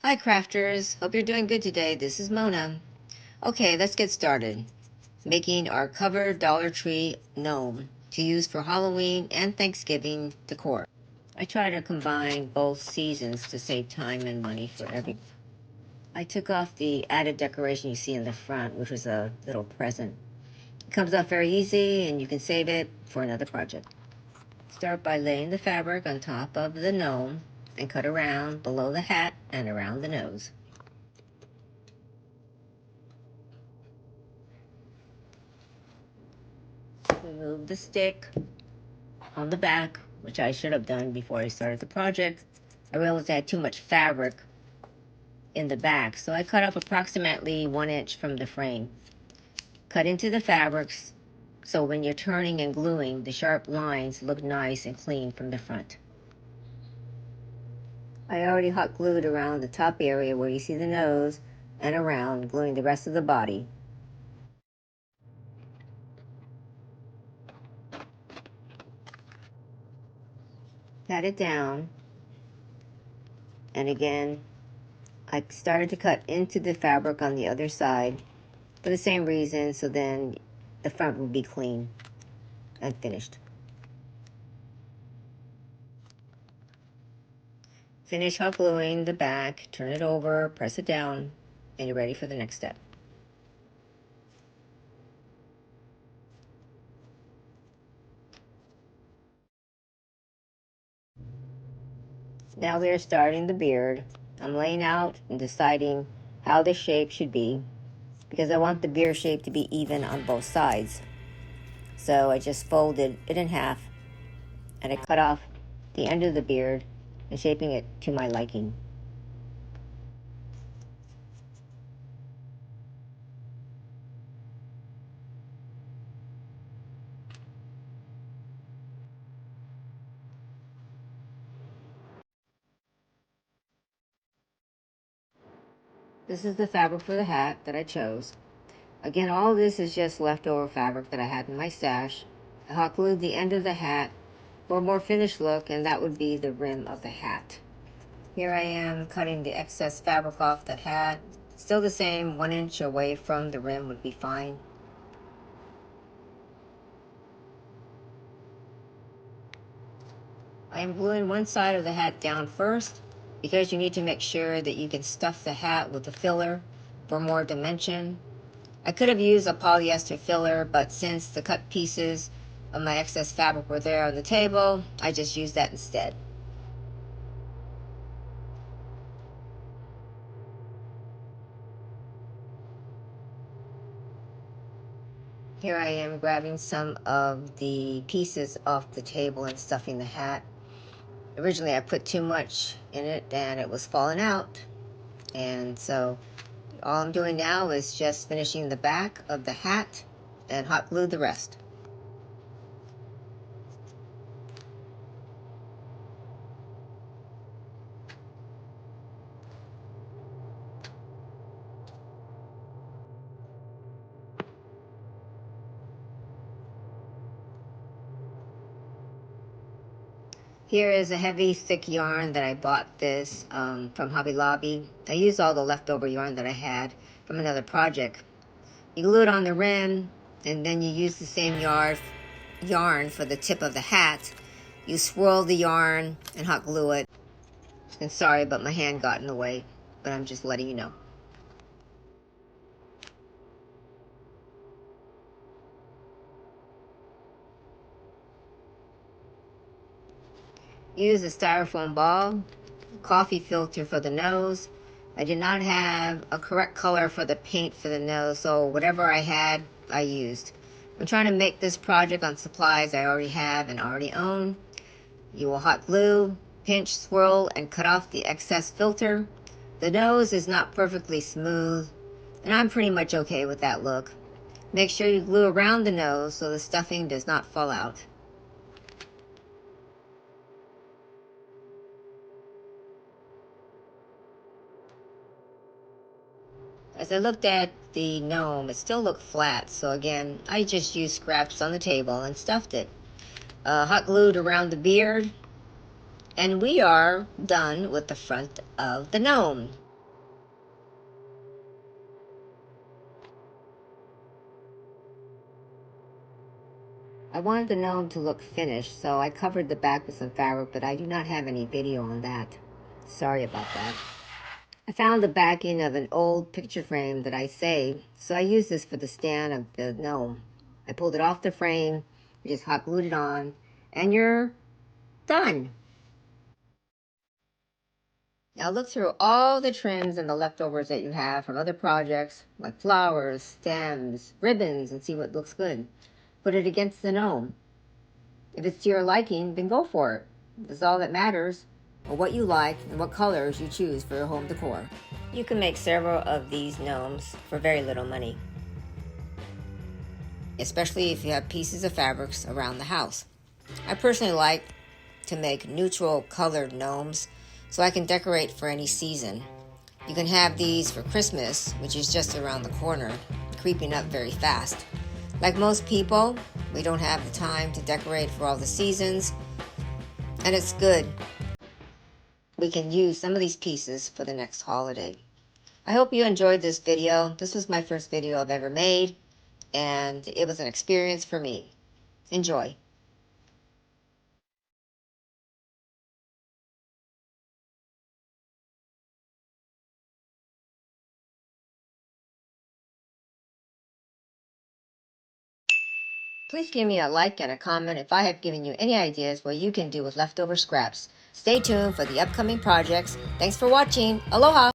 Hi crafters, hope you're doing good today. This is Mona. Okay, let's get started. Making our covered Dollar Tree gnome to use for Halloween and Thanksgiving decor. I try to combine both seasons to save time and money for everyone. I took off the added decoration you see in the front, which was a little present. It comes off very easy and you can save it for another project. Start by laying the fabric on top of the gnome and cut around below the hat and around the nose. Remove the stick on the back, which I should have done before I started the project. I realized I had too much fabric in the back, so I cut off approximately 1 inch from the frame. Cut into the fabrics so when you're turning and gluing, the sharp lines look nice and clean from the front. I already hot glued around the top area where you see the nose and around, gluing the rest of the body. Pat it down, and again I started to cut into the fabric on the other side for the same reason, so then the front will be clean and finished. Finish hot gluing the back, turn it over, press it down, and you're ready for the next step. Now we are starting the beard. I'm laying out and deciding how the shape should be because I want the beard shape to be even on both sides. So I just folded it in half and I cut off the end of the beard and shaping it to my liking. This is the fabric for the hat that I chose. Again, all this is just leftover fabric that I had in my stash. I hot glued the end of the hat for a more finished look, and that would be the rim of the hat. Here I am cutting the excess fabric off the hat. Still the same, 1 inch away from the rim would be fine. I am gluing one side of the hat down first because you need to make sure that you can stuff the hat with a filler for more dimension. I could have used a polyester filler, but since the cut pieces of my excess fabric were there on the table, I just used that instead. Here I am grabbing some of the pieces off the table and stuffing the hat. Originally I put too much in it and it was falling out. And so all I'm doing now is just finishing the back of the hat and hot glue the rest. Here is a heavy, thick yarn that I bought this from Hobby Lobby. I used all the leftover yarn that I had from another project. You glue it on the rim, and then you use the same yarn for the tip of the hat. You swirl the yarn and hot glue it. And sorry, but my hand got in the way, but I'm just letting you know. Use a styrofoam ball, coffee filter for the nose. I did not have a correct color for the paint for the nose, so whatever I had, I used. I'm trying to make this project on supplies I already have and already own. You will hot glue, pinch, swirl, and cut off the excess filter. The nose is not perfectly smooth, and I'm pretty much okay with that look. Make sure you glue around the nose so the stuffing does not fall out. As I looked at the gnome, it still looked flat, so again, I just used scraps on the table and stuffed it. Hot glued around the beard, and we are done with the front of the gnome. I wanted the gnome to look finished, so I covered the back with some fabric, but I do not have any video on that. Sorry about that. I found the backing of an old picture frame that I saved, so I used this for the stand of the gnome. I pulled it off the frame, just hot glued it on, and you're done. Now look through all the trims and the leftovers that you have from other projects, like flowers, stems, ribbons, and see what looks good. Put it against the gnome. If it's to your liking, then go for it. That's all that matters, or what you like and what colors you choose for your home decor. You can make several of these gnomes for very little money, especially if you have pieces of fabrics around the house. I personally like to make neutral colored gnomes so I can decorate for any season. You can have these for Christmas, which is just around the corner, creeping up very fast. Like most people, we don't have the time to decorate for all the seasons, and it's good. We can use some of these pieces for the next holiday. I hope you enjoyed this video. This was my first video I've ever made, and it was an experience for me. Enjoy. Please give me a like and a comment if I have given you any ideas what you can do with leftover scraps. Stay tuned for the upcoming projects. Thanks for watching. Aloha!